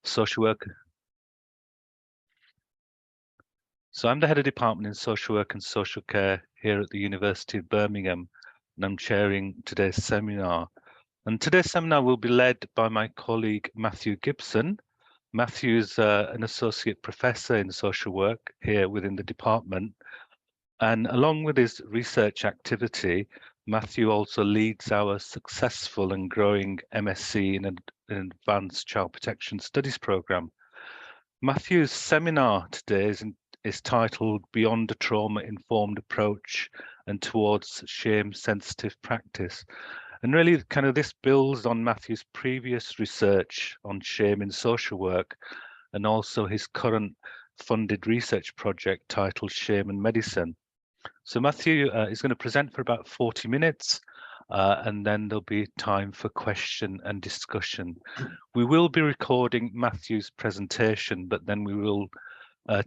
social work. So I'm the head of department in social work and social care here at the University of Birmingham, and I'm chairing today's seminar. And today's seminar will be led by my colleague Matthew Gibson. Matthew is an associate professor in social work here within the department. And along with his research activity, Matthew also leads our successful and growing MSc in an Advanced Child Protection Studies programme. Matthew's seminar today is titled Beyond a Trauma-Informed Approach and Towards Shame-Sensitive Practice. And really kind of this builds on Matthew's previous research on shame in social work and also his current funded research project titled Shame and Medicine. So Matthew is going to present for about 40 minutes and then there'll be time for question and discussion. We will be recording Matthew's presentation, but then we will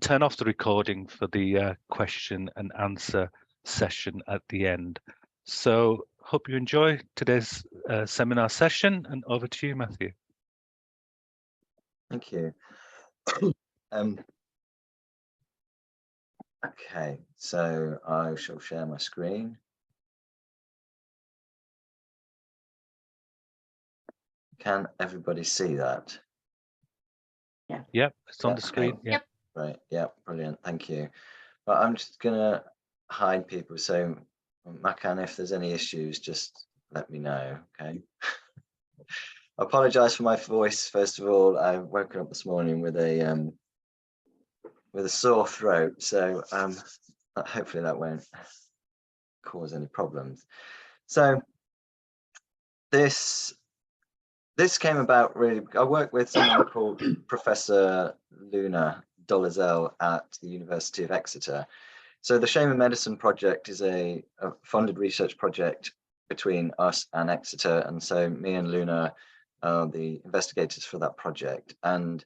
turn off the recording for the question and answer session at the end. So hope you enjoy today's seminar session, and over to you, Matthew. Thank you. Okay, so I shall share my screen. Can everybody see that? Yeah. Yep, it's on the Okay. screen. Yep. Right, yeah, brilliant, thank you. But I'm just gonna hide people, so Makan, if there's any issues, just let me know, okay? I apologize for my voice. First of all, I woke up this morning with a sore throat, so hopefully that won't cause any problems. So this came about really. I work with someone called Professor Luna Dolezal at the University of Exeter. So the Shame and Medicine project is a funded research project between us and Exeter, and so me and Luna are the investigators for that project. And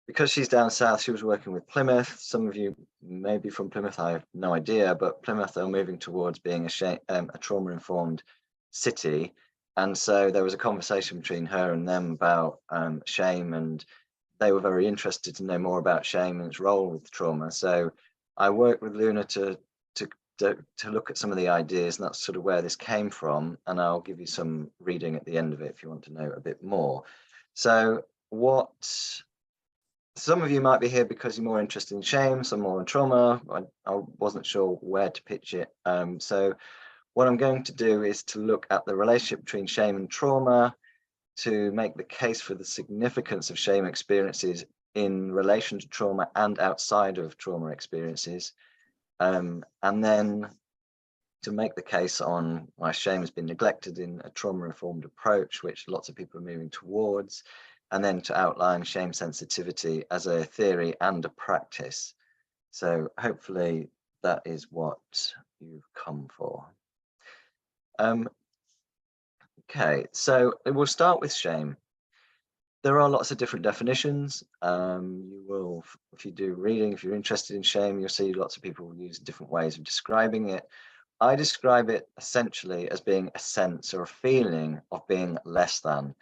because she's down south, she was working with Plymouth. Some of you may be from Plymouth, I have no idea, but Plymouth are moving towards being a trauma-informed city. And so there was a conversation between her and them about shame, and they were very interested to know more about shame and its role with trauma. So I worked with Luna to look at some of the ideas, and that's sort of where this came from. And I'll give you some reading at the end of it if you want to know a bit more. So some of you might be here because you're more interested in shame, some more in trauma. I wasn't sure where to pitch it. So what I'm going to do is to look at the relationship between shame and trauma, to make the case for the significance of shame experiences in relation to trauma and outside of trauma experiences, and then to make the case on why shame has been neglected in a trauma-informed approach, which lots of people are moving towards, and then to outline shame sensitivity as a theory and a practice. So hopefully that is what you've come for. Okay, so we'll start with shame. There are lots of different definitions. You will, if you do reading, if you're interested in shame, you'll see lots of people use different ways of describing it. I describe it essentially as being a sense or a feeling of being less than.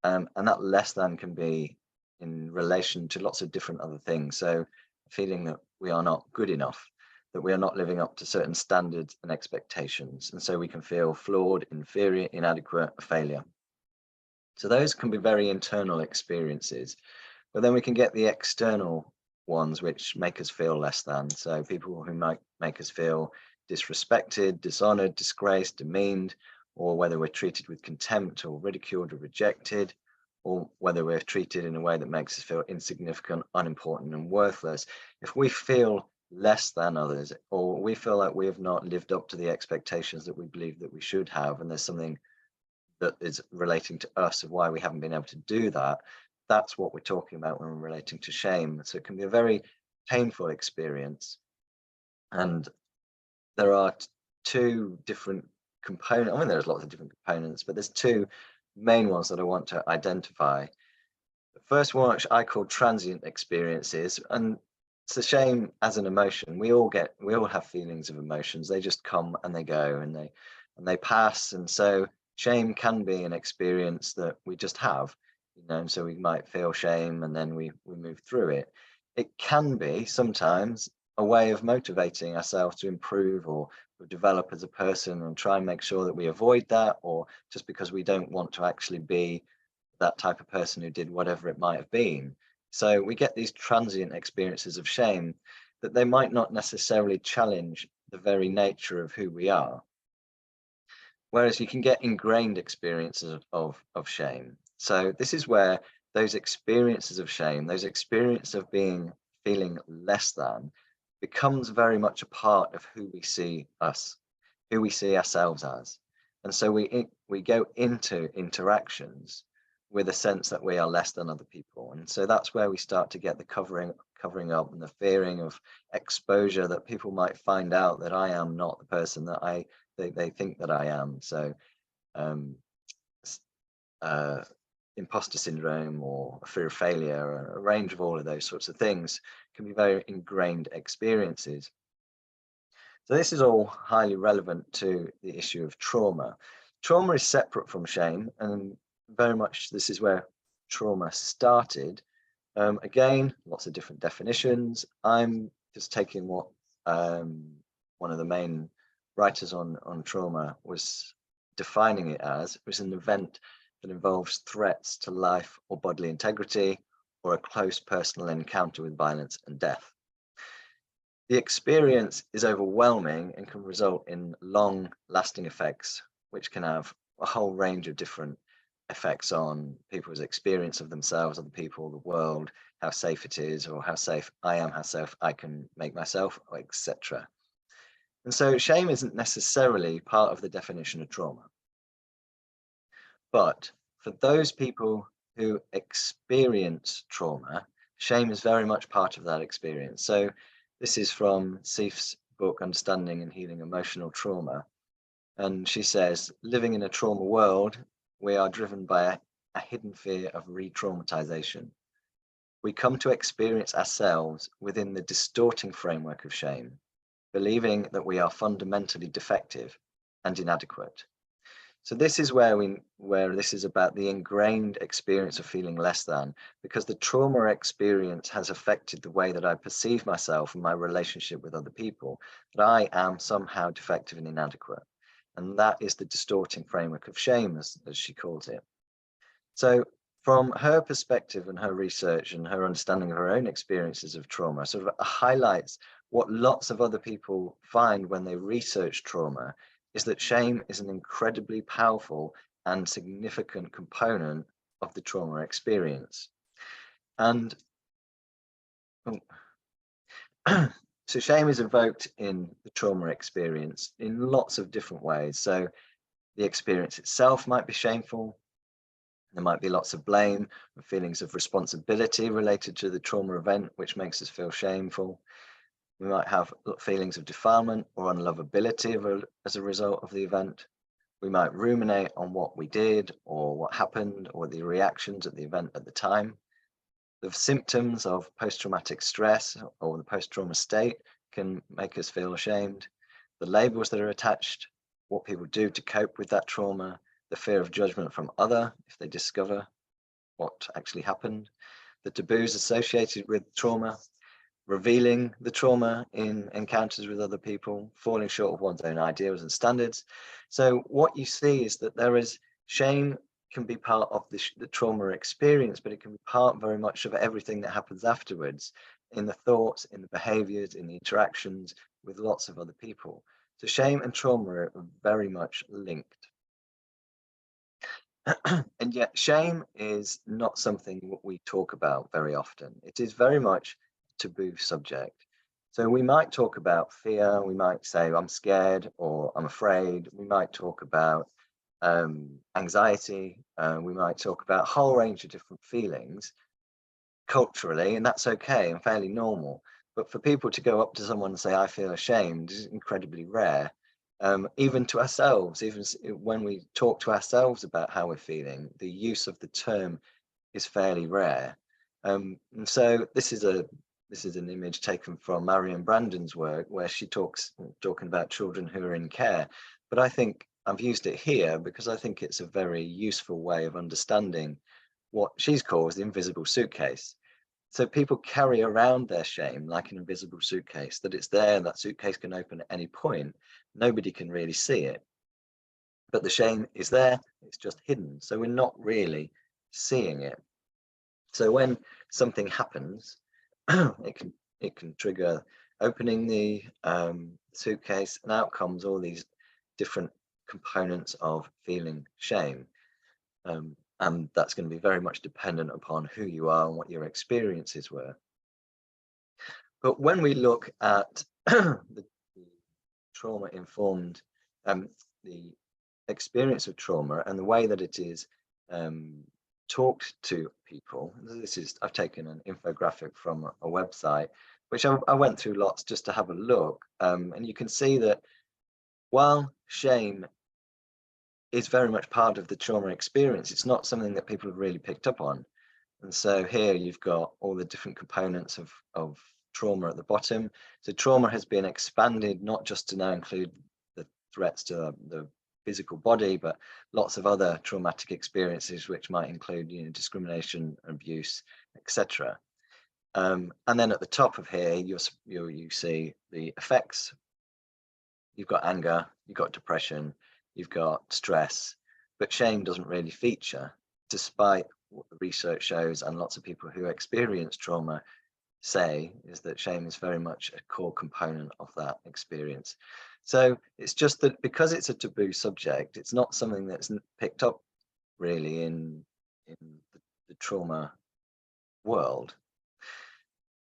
And that less than can be in relation to lots of different other things. So a feeling that we are not good enough, that we are not living up to certain standards and expectations. And so we can feel flawed, inferior, inadequate, a failure. So those can be very internal experiences, but then we can get the external ones which make us feel less than. So people who might make us feel disrespected, dishonored, disgraced, demeaned, or whether we're treated with contempt or ridiculed or rejected, or whether we're treated in a way that makes us feel insignificant, unimportant, and worthless. If we feel less than others, or we feel like we have not lived up to the expectations that we believe that we should have, and there's something that is relating to us of why we haven't been able to do that, that's what we're talking about when we're relating to shame. So it can be a very painful experience. And there are two different components. I mean, there's lots of different components, but there's two main ones that I want to identify. The first one, which I call transient experiences, and it's a shame as an emotion. We all have feelings of emotions. They just come and they go, and they pass. And so shame can be an experience that we just have. you know, and so we might feel shame and then we move through it. It can be sometimes a way of motivating ourselves to improve or develop as a person and try and make sure that we avoid that, or just because we don't want to actually be that type of person who did whatever it might have been. So we get these transient experiences of shame that they might not necessarily challenge the very nature of who we are. Whereas you can get ingrained experiences of shame. So this is where those experiences of shame, those experiences of feeling less than, becomes very much a part of who we see us, who we see ourselves as. And so we go into interactions with a sense that we are less than other people. And so that's where we start to get the covering up and the fearing of exposure, that people might find out that I am not the person that they think that I am. So imposter syndrome or fear of failure, or a range of all of those sorts of things can be very ingrained experiences. So this is all highly relevant to the issue of trauma. Trauma is separate from shame, and very much this is where trauma started. Again, lots of different definitions. I'm just taking what one of the main writers on trauma was defining it as. It was an event that involves threats to life or bodily integrity, or a close personal encounter with violence and death. The experience is overwhelming and can result in long-lasting effects, which can have a whole range of different effects on people's experience of themselves, other people, the world, how safe it is, or how safe I am, how safe I can make myself, etc. And so shame isn't necessarily part of the definition of trauma. But for those people who experience trauma, shame is very much part of that experience. So this is from Seif's book, Understanding and Healing Emotional Trauma. And she says, living in a trauma world, we are driven by a hidden fear of re-traumatization. We come to experience ourselves within the distorting framework of shame, believing that we are fundamentally defective and inadequate. So this is where this is about the ingrained experience of feeling less than, because the trauma experience has affected the way that I perceive myself and my relationship with other people, that I am somehow defective and inadequate. And that is the distorting framework of shame, as she calls it. So from her perspective and her research and her understanding of her own experiences of trauma, sort of highlights what lots of other people find when they research trauma, is that shame is an incredibly powerful and significant component of the trauma experience. And so shame is evoked in the trauma experience in lots of different ways. So the experience itself might be shameful. There might be lots of blame and feelings of responsibility related to the trauma event, which makes us feel shameful. We might have feelings of defilement or unlovability as a result of the event. We might ruminate on what we did or what happened or the reactions at the event at the time. The symptoms of post-traumatic stress or the post-trauma state can make us feel ashamed. The labels that are attached, what people do to cope with that trauma, the fear of judgment from other if they discover what actually happened, the taboos associated with trauma, revealing the trauma in encounters with other people, falling short of one's own ideals and standards. So what you see is that there is shame can be part of the trauma experience, but it can be part very much of everything that happens afterwards, in the thoughts, in the behaviors, in the interactions with lots of other people. So shame and trauma are very much linked. And yet shame is not something we talk about very often. It is very much taboo subject. So we might talk about fear, we might say I'm scared or I'm afraid, we might talk about anxiety, we might talk about a whole range of different feelings culturally, and that's okay and fairly normal. But for people to go up to someone and say I feel ashamed is incredibly rare. Even to ourselves, even when we talk to ourselves about how we're feeling, the use of the term is fairly rare. And so this is an image taken from Marion Brandon's work, where she talking about children who are in care. But I think I've used it here because I think it's a very useful way of understanding what she's called the invisible suitcase. So people carry around their shame like an invisible suitcase, that it's there, that suitcase can open at any point. Nobody can really see it. But the shame is there, it's just hidden. So we're not really seeing it. So when something happens, it can trigger opening the suitcase, and out comes all these different components of feeling shame. And that's going to be very much dependent upon who you are and what your experiences were. But when we look at the trauma-informed, the experience of trauma and the way that it is talked to people, I've taken an infographic from a website, which I went through lots just to have a look, and you can see that while shame is very much part of the trauma experience, it's not something that people have really picked up on. And so here you've got all the different components of trauma at the bottom. So trauma has been expanded not just to now include the threats to the physical body, but lots of other traumatic experiences, which might include, discrimination, abuse, etc. And then at the top of here, you see the effects. You've got anger, you've got depression, you've got stress, but shame doesn't really feature, despite what the research shows and lots of people who experience trauma say is that shame is very much a core component of that experience. So it's just that because it's a taboo subject, it's not something that's picked up really in the trauma world.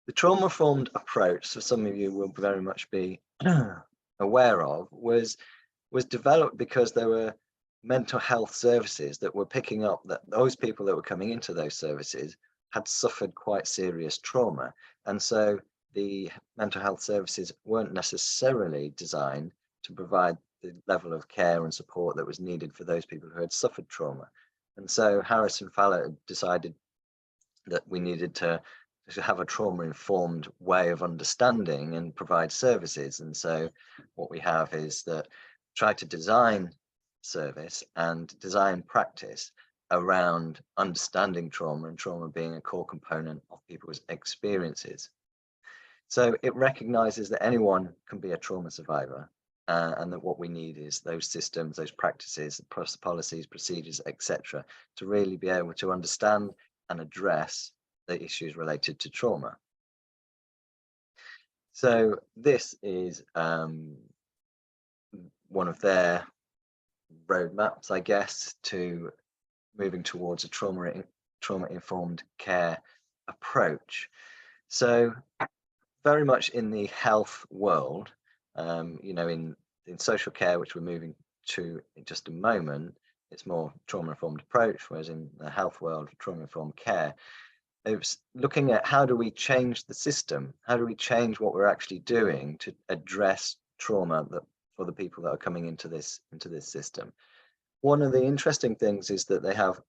The trauma-informed approach, so some of you will very much be aware of, was developed because there were mental health services that were picking up that those people that were coming into those services had suffered quite serious trauma. And so the mental health services weren't necessarily designed to provide the level of care and support that was needed for those people who had suffered trauma. And so Harris and Fallot decided that we needed to have a trauma-informed way of understanding and provide services. And so what we have is that try to design service and design practice around understanding trauma, and trauma being a core component of people's experiences. So it recognizes that anyone can be a trauma survivor, and that what we need is those systems, those practices, policies, procedures, etc., to really be able to understand and address the issues related to trauma. So this is one of their roadmaps, I guess, to moving towards a trauma-informed care approach. So very much in the health world, in social care, which we're moving to in just a moment, it's more trauma-informed approach, whereas in the health world, trauma-informed care, it's looking at how do we change the system? How do we change what we're actually doing to address trauma for the people that are coming into this system? One of the interesting things is that they have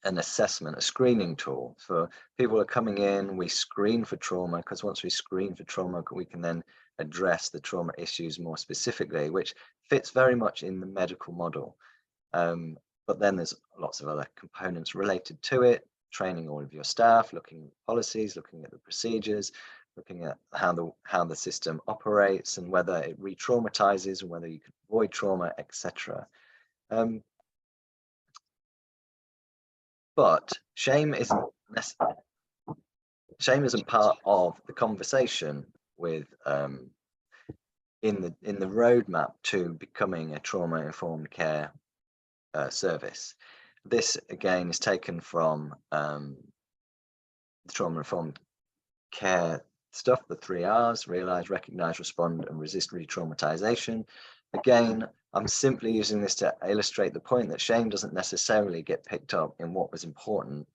an assessment, a screening tool for people who are coming in. We screen for trauma, because once we screen for trauma, we can then address the trauma issues more specifically, which fits very much in the medical model. But then there's lots of other components related to it, training all of your staff, looking at policies, looking at the procedures, looking at how the system operates and whether it re-traumatizes and whether you can avoid trauma, etc. But shame isn't part of the conversation with in the roadmap to becoming a trauma-informed care service. This again is taken from the trauma-informed care stuff, the 3 R's: realize, recognize, respond, and resist re-traumatization. Again, I'm simply using this to illustrate the point that shame doesn't necessarily get picked up in what was important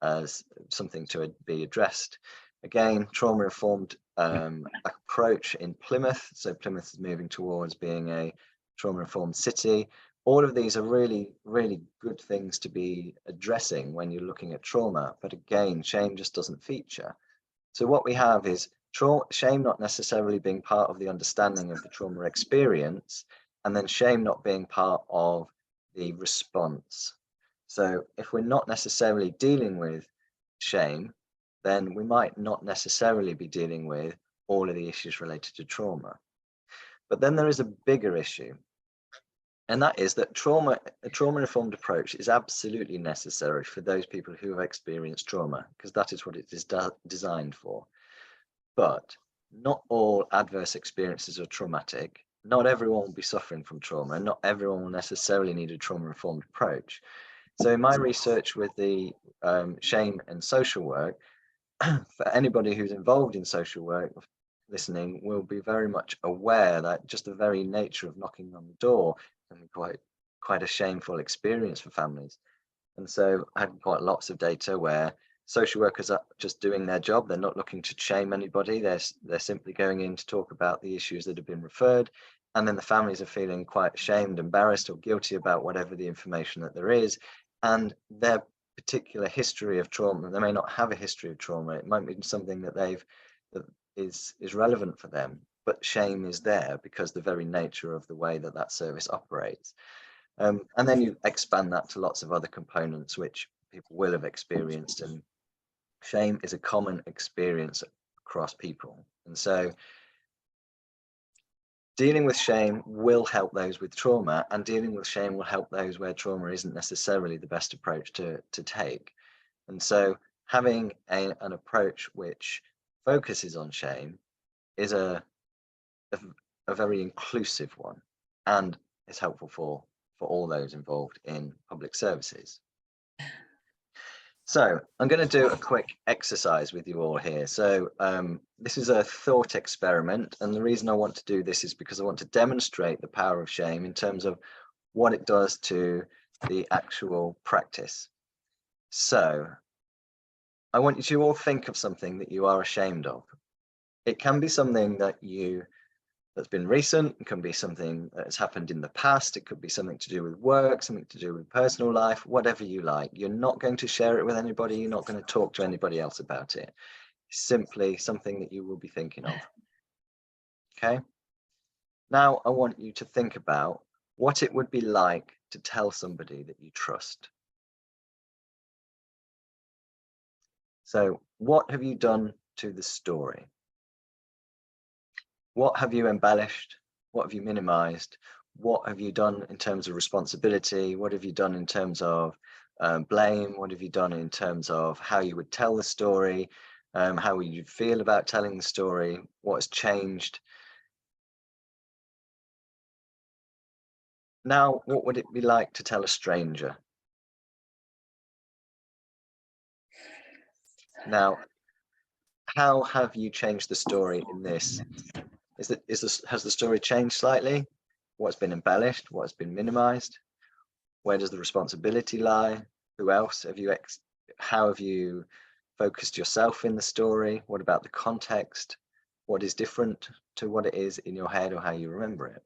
as something to be addressed. Again, trauma-informed approach in Plymouth. So Plymouth is moving towards being a trauma-informed city. All of these are really, really good things to be addressing when you're looking at trauma. But again, shame just doesn't feature. So what we have is shame not necessarily being part of the understanding of the trauma experience, and then shame not being part of the response. So if we're not necessarily dealing with shame, then we might not necessarily be dealing with all of the issues related to trauma. But then there is a bigger issue, and that is that a trauma-informed approach is absolutely necessary for those people who have experienced trauma, because that is what it is designed for. But not all adverse experiences are traumatic. Not everyone will be suffering from trauma, and not everyone will necessarily need a trauma-informed approach. So in my research with the shame and social work, for anybody who's involved in social work listening will be very much aware that just the very nature of knocking on the door can be quite a shameful experience for families. And so I had quite lots of data where social workers are just doing their job. They're not looking to shame anybody. They're simply going in to talk about the issues that have been referred. And then the families are feeling quite ashamed, embarrassed, or guilty about whatever the information that there is. And their particular history of trauma, they may not have a history of trauma. It might be something that that is relevant for them, but shame is there because the very nature of the way that that service operates. And then you expand that to lots of other components which people will have experienced, and shame is a common experience across people. And so dealing with shame will help those with trauma, and dealing with shame will help those where trauma isn't necessarily the best approach to take. And so having an approach which focuses on shame is a very inclusive one, and is helpful for all those involved in public services. So I'm going to do a quick exercise with you all here. So this is a thought experiment, and the reason I want to do this is because I want to demonstrate the power of shame in terms of what it does to the actual practice. So I want you to all think of something that you are ashamed of. It can be something that's been recent. It can be something that has happened in the past. It could be something to do with work, something to do with personal life, whatever you like. You're not going to share it with anybody. You're not going to talk to anybody else about it. It's simply something that you will be thinking of. Okay. Now I want you to think about what it would be like to tell somebody that you trust. So what have you done to the story? What have you embellished? What have you minimized? What have you done in terms of responsibility? What have you done in terms of blame? What have you done in terms of how you would tell the story? How would you feel about telling the story? What has changed? Now, what would it be like to tell a stranger? Now, how have you changed the story in this? Has the story changed slightly? What's been embellished? What's been minimized? Where does the responsibility lie? Who else have you how have you focused yourself in the story? What about the context? What is different to what it is in your head or how you remember it?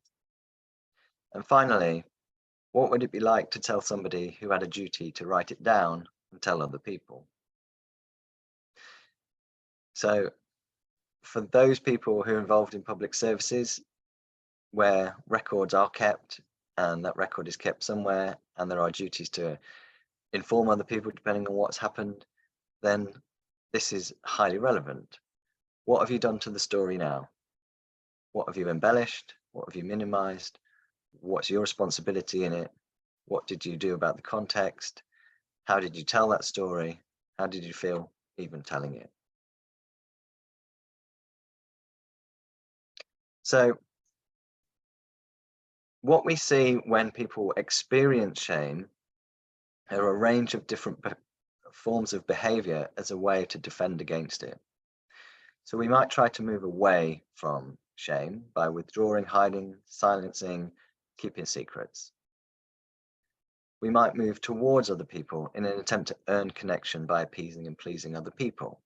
And finally, what would it be like to tell somebody who had a duty to write it down and tell other people? So for those people who are involved in public services where records are kept, and that record is kept somewhere, and there are duties to inform other people depending on what's happened, then this is highly relevant. What have you done to the story now? What have you embellished? What have you minimized? What's your responsibility in it? What did you do about the context? How did you tell that story? How did you feel even telling it? So what we see when people experience shame are a range of different forms of behavior as a way to defend against it. So we might try to move away from shame by withdrawing, hiding, silencing, keeping secrets. We might move towards other people in an attempt to earn connection by appeasing and pleasing other people.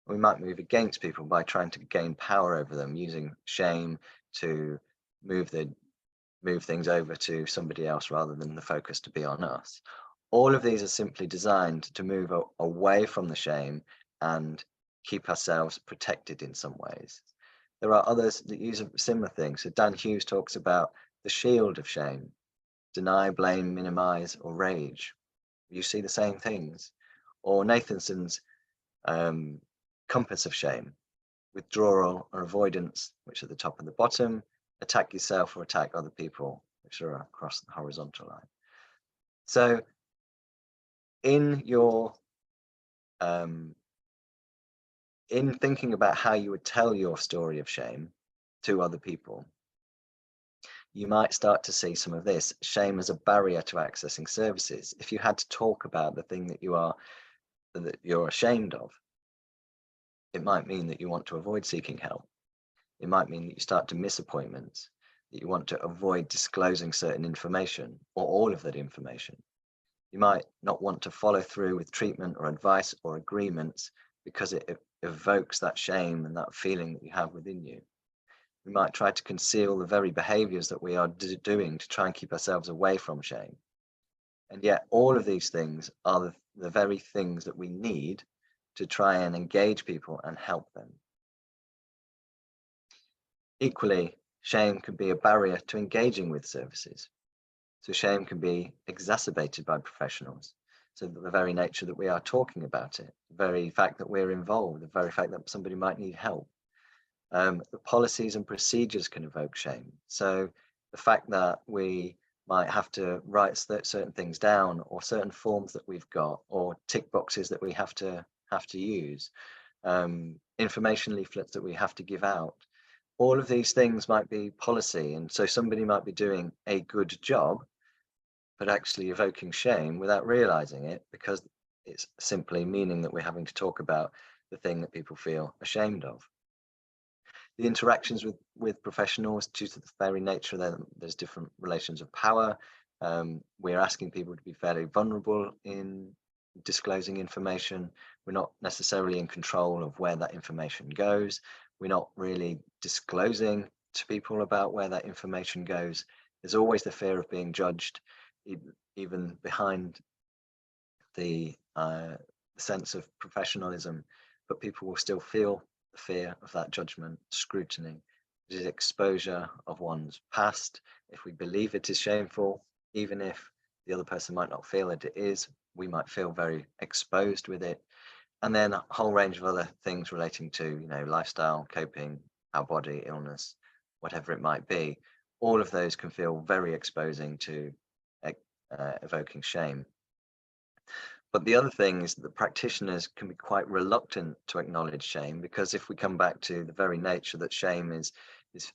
We might move against people by trying to gain power over them, using shame to move things over to somebody else rather than the focus to be on us. All of these are simply designed to move away from the shame and keep ourselves protected in some ways. There are others that use a similar thing. So Dan Hughes talks about the shield of shame: deny, blame, minimize, or rage. You see the same things. Or Nathanson's compass of shame: withdrawal or avoidance, which are the top and the bottom; attack yourself or attack other people, which are across the horizontal line. So in your in thinking about how you would tell your story of shame to other people, you might start to see some of this. Shame as a barrier to accessing services. If you had to talk about the thing that you're ashamed of, it might mean that you want to avoid seeking help. It might mean that you start to miss appointments, that you want to avoid disclosing certain information or all of that information. You might not want to follow through with treatment or advice or agreements because it evokes that shame and that feeling that you have within you. We might try to conceal the very behaviors that we are doing to try and keep ourselves away from shame. And yet all of these things are the very things that we need to try and engage people and help them. Equally, shame can be a barrier to engaging with services. So shame can be exacerbated by professionals. So the very nature that we are talking about it, the very fact that we're involved, the very fact that somebody might need help. The policies and procedures can evoke shame. So the fact that we might have to write certain things down, or certain forms that we've got, or tick boxes that we have to use, information leaflets that we have to give out. All of these things might be policy, and so somebody might be doing a good job, but actually evoking shame without realizing it, because it's simply meaning that we're having to talk about the thing that people feel ashamed of. The interactions with professionals, due to the very nature that there's different relations of power, we're asking people to be fairly vulnerable in disclosing information. We're not necessarily in control of where that information goes. We're not really disclosing to people about where that information goes. There's always the fear of being judged, even behind the sense of professionalism, but people will still feel the fear of that judgment, scrutiny, the exposure of one's past. If we believe it is shameful, even if the other person might not feel that it is, we might feel very exposed with it. And then a whole range of other things relating to, lifestyle, coping, our body, illness, whatever it might be. All of those can feel very exposing to evoking shame. But the other thing is that practitioners can be quite reluctant to acknowledge shame, because if we come back to the very nature that shame is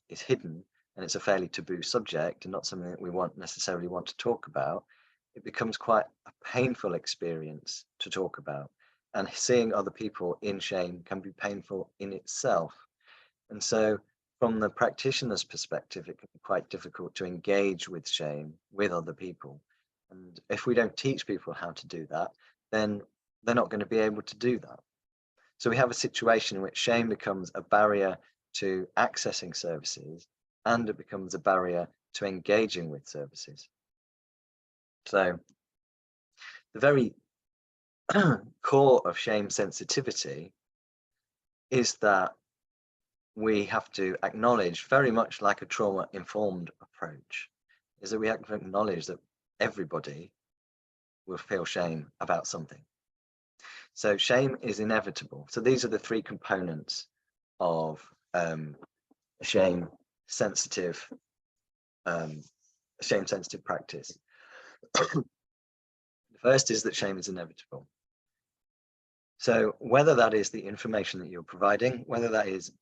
hidden, and it's a fairly taboo subject and not something that we necessarily want to talk about, it becomes quite a painful experience to talk about. And seeing other people in shame can be painful in itself. And so from the practitioner's perspective, it can be quite difficult to engage with shame with other people. And if we don't teach people how to do that, then they're not going to be able to do that. So we have a situation in which shame becomes a barrier to accessing services, and it becomes a barrier to engaging with services. So the very core of shame sensitivity is that we have to acknowledge, very much like a trauma-informed approach, is that we have to acknowledge that everybody will feel shame about something. So shame is inevitable. So these are the three components of shame sensitive practice. The first is that shame is inevitable. So whether that is the information that you're providing, whether that is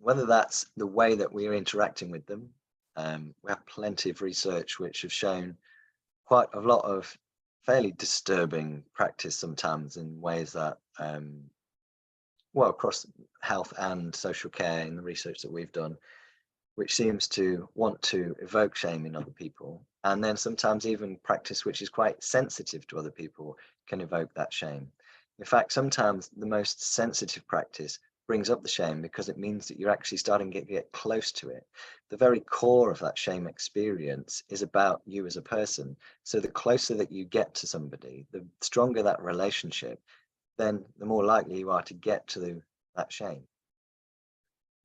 whether that's the way that we are interacting with them. We have plenty of research which have shown quite a lot of fairly disturbing practice sometimes, in ways that, across health and social care, in the research that we've done, which seems to want to evoke shame in other people. And then sometimes even practice which is quite sensitive to other people can evoke that shame. In fact, sometimes the most sensitive practice brings up the shame because it means that you're actually starting to get close to it. The very core of that shame experience is about you as a person. So the closer that you get to somebody, the stronger that relationship, then the more likely you are to get to that shame.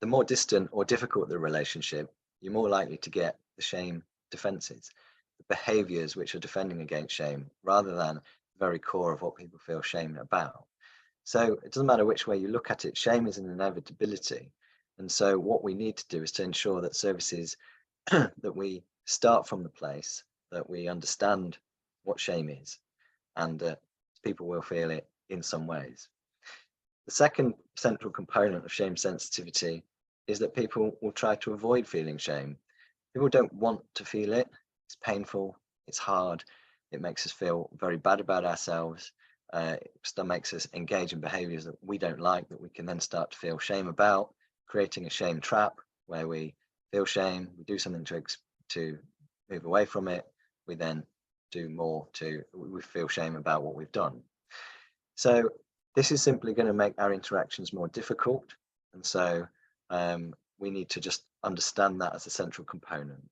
the more distant or difficult the relationship, you're more likely to get the shame defenses, the behaviors which are defending against shame, rather than the very core of what people feel shame about. So it doesn't matter which way you look at it, shame is an inevitability. And so what we need to do is to ensure that services that we start from the place that we understand what shame is, and that people will feel it in some ways. The second central component of shame sensitivity is that people will try to avoid feeling shame. People don't want to feel it. It's painful, it's hard, it makes us feel very bad about ourselves. It still makes us engage in behaviors that we don't like, that we can then start to feel shame about, creating a shame trap where we feel shame, we do something to move away from it, we then do more we feel shame about what we've done. So this is simply going to make our interactions more difficult. And so we need to just understand that as a central component.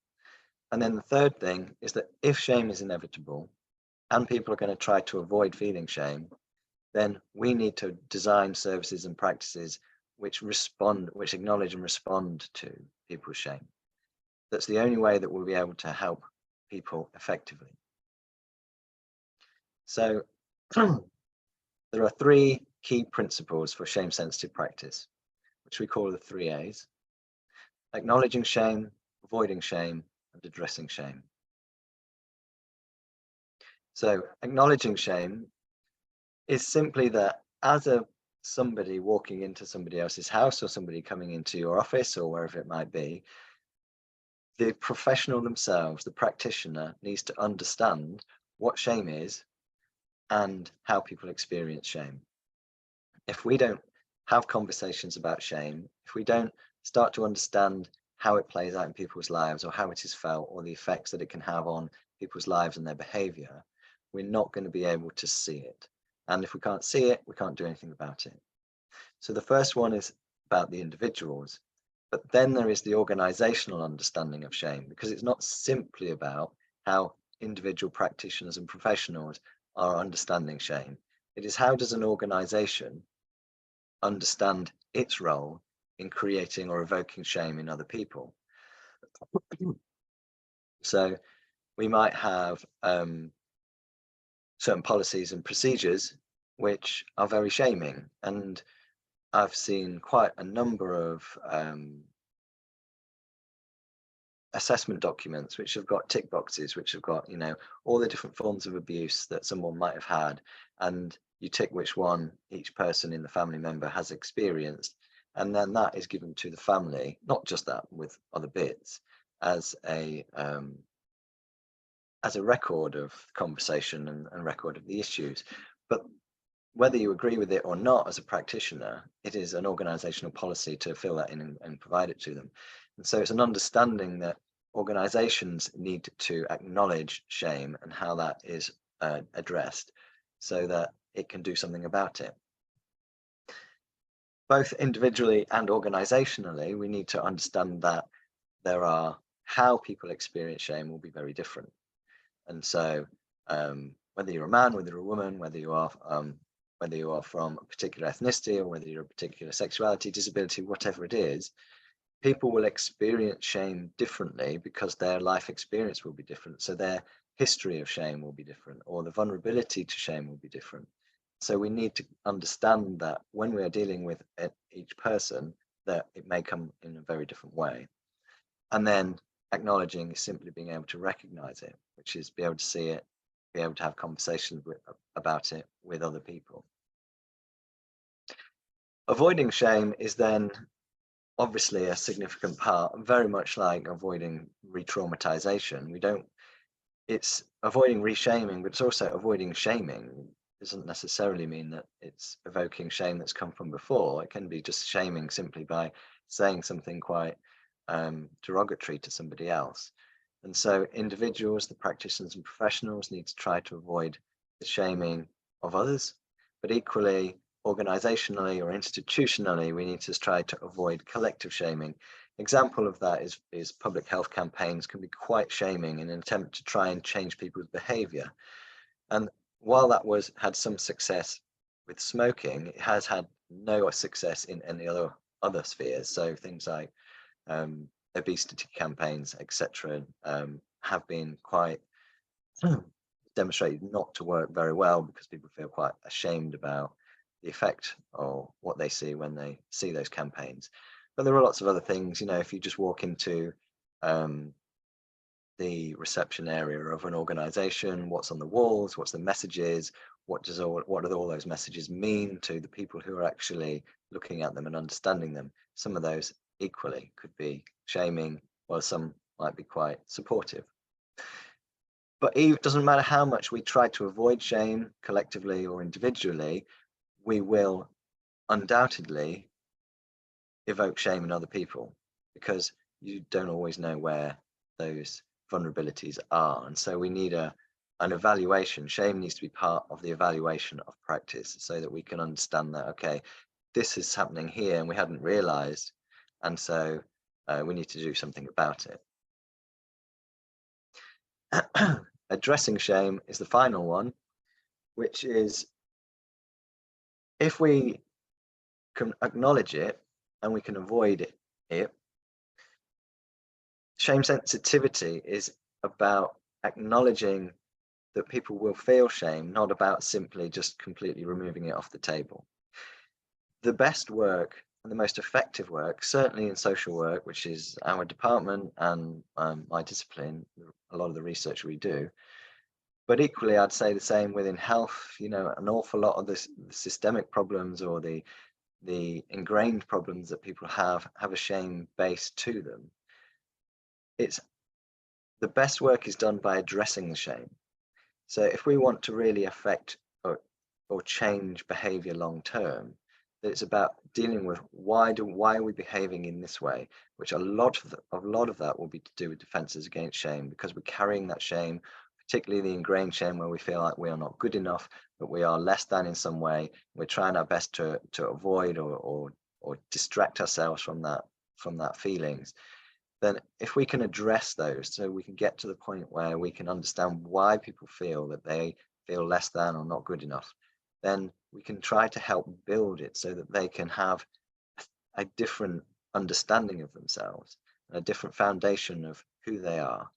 And then the third thing is that if shame is inevitable and people are going to try to avoid feeling shame, then we need to design services and practices which acknowledge and respond to people's shame. That's the only way that we'll be able to help people effectively. So there are three key principles for shame sensitive practice, which we call the 3 A's: acknowledging shame, avoiding shame, and addressing shame. So acknowledging shame is simply that as somebody walking into somebody else's house, or somebody coming into your office, or wherever it might be, the professional themselves, the practitioner, needs to understand what shame is and how people experience shame. If we don't have conversations about shame, if we don't start to understand how it plays out in people's lives, or how it is felt, or the effects that it can have on people's lives and their behavior, we're not going to be able to see it. And if we can't see it, we can't do anything about it. So the first one is about the individuals, but then there is the organizational understanding of shame, because it's not simply about how individual practitioners and professionals are understanding shame. It is how does an organization understand its role in creating or evoking shame in other people. So we might have certain policies and procedures which are very shaming, and I've seen quite a number of assessment documents which have got tick boxes, which have got, you know, all the different forms of abuse that someone might have had, and you tick which one each person in the family member has experienced, and then that is given to the family, not just that, with other bits, as a record of conversation and record of the issues. But whether you agree with it or not as a practitioner, it is an organizational policy to fill that in and provide it to them. And so it's an understanding that organizations need to acknowledge shame and how that is addressed, so that it can do something about it. Both individually and organizationally, we need to understand that how people experience shame will be very different. And so whether you're a man, whether you're a woman, whether you are from a particular ethnicity, or whether you're a particular sexuality, disability, whatever it is, people will experience shame differently because their life experience will be different. So their history of shame will be different, or the vulnerability to shame will be different. So we need to understand that when we are dealing with each person, that it may come in a very different way. And then acknowledging is simply being able to recognize it, which is be able to see it, be able to have conversations about it with other people. Avoiding shame is then obviously a significant part, very much like avoiding re-traumatization. It's avoiding reshaming, but it's also avoiding shaming. It doesn't necessarily mean that it's evoking shame that's come from before. It can be just shaming simply by saying something quite derogatory to somebody else. And so individuals, the practitioners and professionals, need to try to avoid the shaming of others, but equally, organizationally or institutionally, we need to try to avoid collective shaming. Example of that is public health campaigns can be quite shaming in an attempt to try and change people's behavior. And while that had some success with smoking, it has had no success in any other other spheres. So things like obesity campaigns, etc., have been quite demonstrated not to work very well because people feel quite ashamed about the effect or what they see when they see those campaigns. But there are lots of other things. You know, if you just walk into the reception area of an organization, what's on the walls, what's the messages, what do all those messages mean to the people who are actually looking at them and understanding them? Some of those equally could be shaming, while some might be quite supportive. But it doesn't matter how much we try to avoid shame collectively or individually, we will undoubtedly evoke shame in other people, because you don't always know where those vulnerabilities are. And so we need an evaluation. Shame needs to be part of the evaluation of practice, so that we can understand that, okay, this is happening here and we hadn't realized, and so we need to do something about it. Addressing shame is the final one, which is, if we can acknowledge it and we can avoid it, shame sensitivity is about acknowledging that people will feel shame, not about simply just completely removing it off the table. The best work and the most effective work, certainly in social work, which is our department and my discipline, a lot of the research we do, but equally I'd say the same within health. You know, an awful lot of the systemic problems or the ingrained problems that people have a shame base to them. It's the best work is done by addressing the shame. So if we want to really affect or change behavior long term, it's about dealing with why are we behaving in this way, which a lot of that will be to do with defenses against shame, because we're carrying that shame, particularly the ingrained shame where we feel like we are not good enough, but we are less than in some way. We're trying our best to avoid or distract ourselves from that feelings. Then if we can address those, so we can get to the point where we can understand why people feel that they feel less than or not good enough, then we can try to help build it so that they can have a different understanding of themselves, a different foundation of who they are.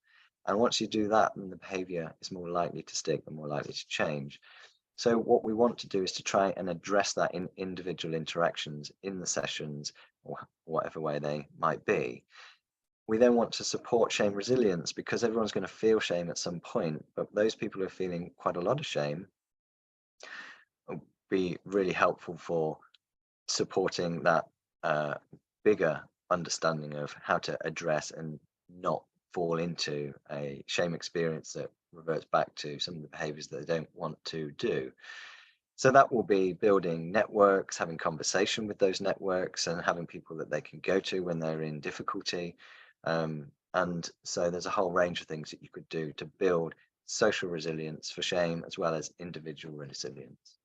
And once you do that, then the behavior is more likely to stick and more likely to change. So what we want to do is to try and address that in individual interactions, in the sessions, or whatever way they might be. We then want to support shame resilience, because everyone's going to feel shame at some point, but those people who are feeling quite a lot of shame will be really helpful for supporting that bigger understanding of how to address and not fall into a shame experience that reverts back to some of the behaviors that they don't want to do. So that will be building networks, having conversation with those networks, and having people that they can go to when they're in difficulty. And so there's a whole range of things that you could do to build social resilience for shame, as well as individual resilience.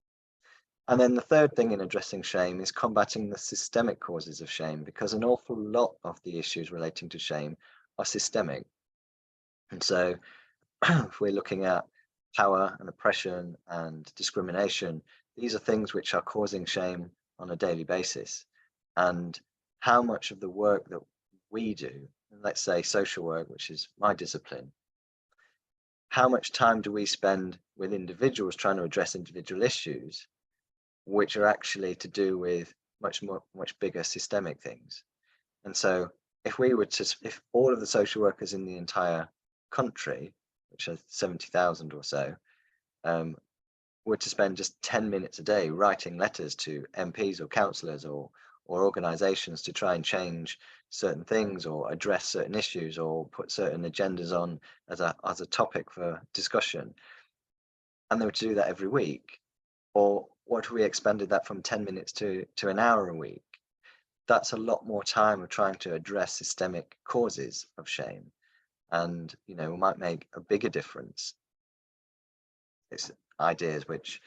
And then the third thing in addressing shame is combating the systemic causes of shame, because an awful lot of the issues relating to shame are systemic. And so if we're looking at power and oppression and discrimination, these are things which are causing shame on a daily basis. And how much of the work that we do, let's say social work, which is my discipline, how much time do we spend with individuals trying to address individual issues, which are actually to do with much bigger systemic things? And so if all of the social workers in the entire country, which are 70,000 or so, were to spend just 10 minutes a day writing letters to MPs or councillors or organisations to try and change certain things or address certain issues or put certain agendas on as a topic for discussion, and they were to do that every week, or what if we expanded that from 10 minutes to an hour a week? That's a lot more time of trying to address systemic causes of shame, and we might make a bigger difference. It's ideas which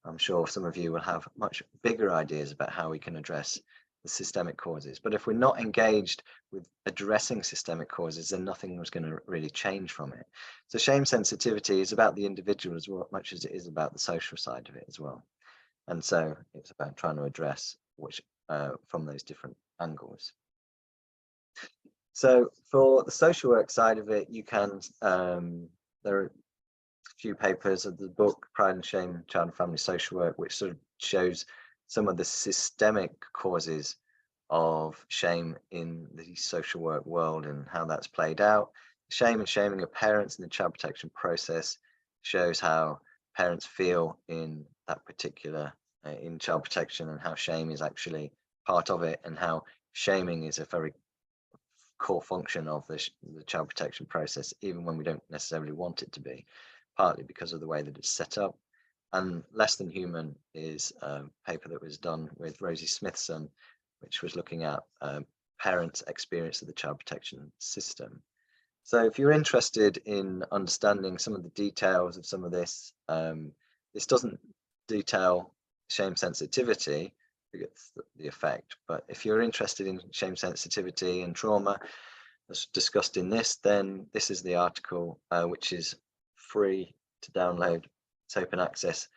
I'm sure some of you will have much bigger ideas about how we can address the systemic causes. But if we're not engaged with addressing systemic causes, then nothing was going to really change from it. So shame sensitivity is about the individual as much as it is about the social side of it as well. And so it's about trying to address which from those different angles. So for the social work side of it, you can, there are a few papers of the book Pride and Shame, Child and Family Social Work, which sort of shows some of the systemic causes of shame in the social work world and how that's played out. Shame and shaming of parents in the child protection process shows how parents feel in that particular, in child protection, and how shame is actually part of it, and how shaming is a very core function of the child protection process, even when we don't necessarily want it to be, partly because of the way that it's set up. And Less Than Human is a paper that was done with Rosie Smithson, which was looking at parents' experience of the child protection system. So if you're interested in understanding some of the details of some of this, this doesn't detail shame sensitivity, it's the effect, but if you're interested in shame sensitivity and trauma as discussed in this, then this is the article, which is free to download. It's open access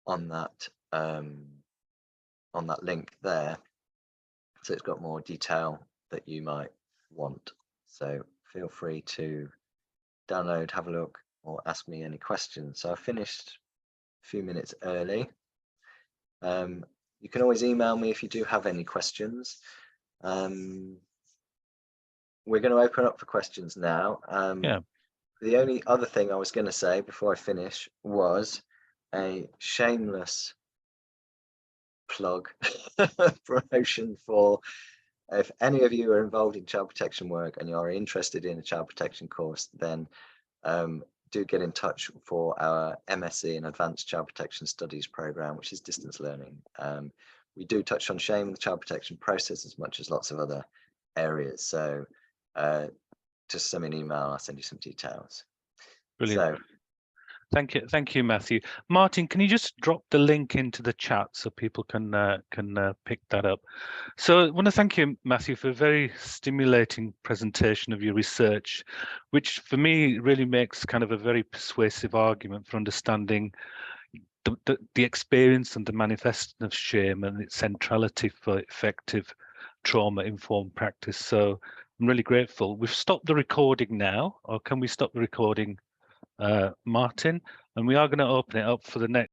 on that link there, so it's got more detail that you might want. So feel free to download, have a look, or ask me any questions. So I finished a few minutes early. You can always email me if you do have any questions. We're going to open up for questions now. Yeah. The only other thing I was going to say before I finish was a shameless plug promotion for, if any of you are involved in child protection work and you're interested in a child protection course, then do get in touch for our MSc in Advanced Child Protection Studies program, which is distance learning. We do touch on shame in the child protection process as much as lots of other areas. So just send me an email, I'll send you some details. Brilliant. So, Thank you, Matthew. Martin, can you just drop the link into the chat so people can pick that up? So I want to thank you, Matthew, for a very stimulating presentation of your research, which for me really makes kind of a very persuasive argument for understanding the experience and the manifestation of shame and its centrality for effective trauma-informed practice. So I'm really grateful. We've stopped the recording now, or can we stop the recording, Martin? And we are going to open it up for the next